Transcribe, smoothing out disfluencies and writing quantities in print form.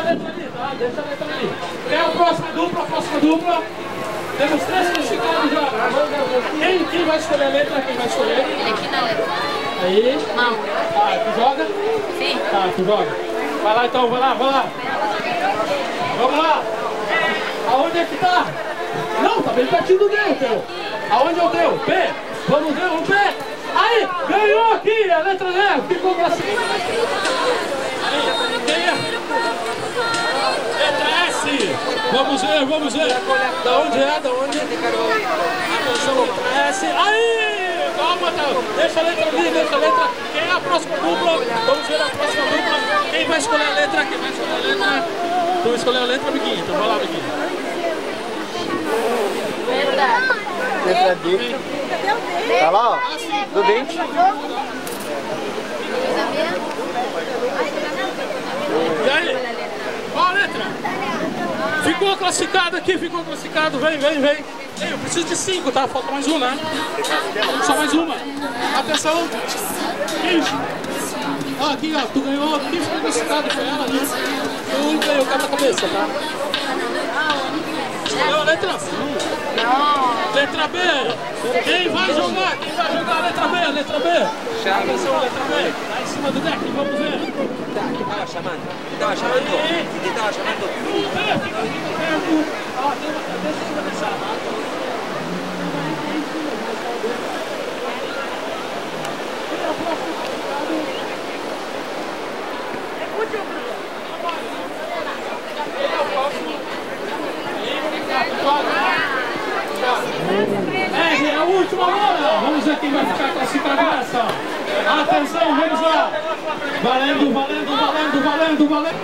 letra ali, tá? Deixa a letra ali. Quem é a próxima dupla? A próxima dupla. Temos 3 classificados já. Quem vai escolher a letra? Quem vai escolher? Ele aqui na letra. Aí. Não. Tá, tu joga? Sim. Tá, tu joga. Vai lá então, vai lá, vai lá. Vamos lá. Aonde é que tá? Não, tá bem pertinho do D, teu. Aonde é o teu? P. Vamos ver o P. Aí, ganhou aqui a letra D. Ficou classificado. Quem é? Letra S. Vamos ver, vamos ver. Da onde é? Da onde? Atenção, letra S. Aí! Calma, tá. Deixa a letra ali, deixa a letra. Quem é a próxima dupla? Vamos ver a próxima dupla. Quem vai escolher a letra? Quem vai escolher a letra? Tu vai escolher a letra, amiguinho. Então vai lá, amiguinho. Letra D. Tá lá, ó. Do dente. E aí? Qual a letra? Ficou classificado aqui, ficou classificado. Vem, vem, vem. Ei, eu preciso de 5, tá? Falta mais uma, né? Só mais uma. Atenção. Isso. Ó, aqui, ó. Tu ganhou. Aqui ficou classificado com ela, né? Tu ganhou quebra-cabeça, tá? Escolheu a letra? Não. Letra B. Quem vai jogar? Quem vai jogar a letra B? A letra B. Atenção, a letra B. Lá em cima do deck, vamos ver. Che stava chiamando? Ti stava chiamando? Ti stava chiamando? Fica aqui perto. Ó, deixa eu começar. É a última hora. Vamos ver quem vai ficar classificado nessa. Atenção, vamos lá. Valendo, valendo, valendo, valendo, valendo.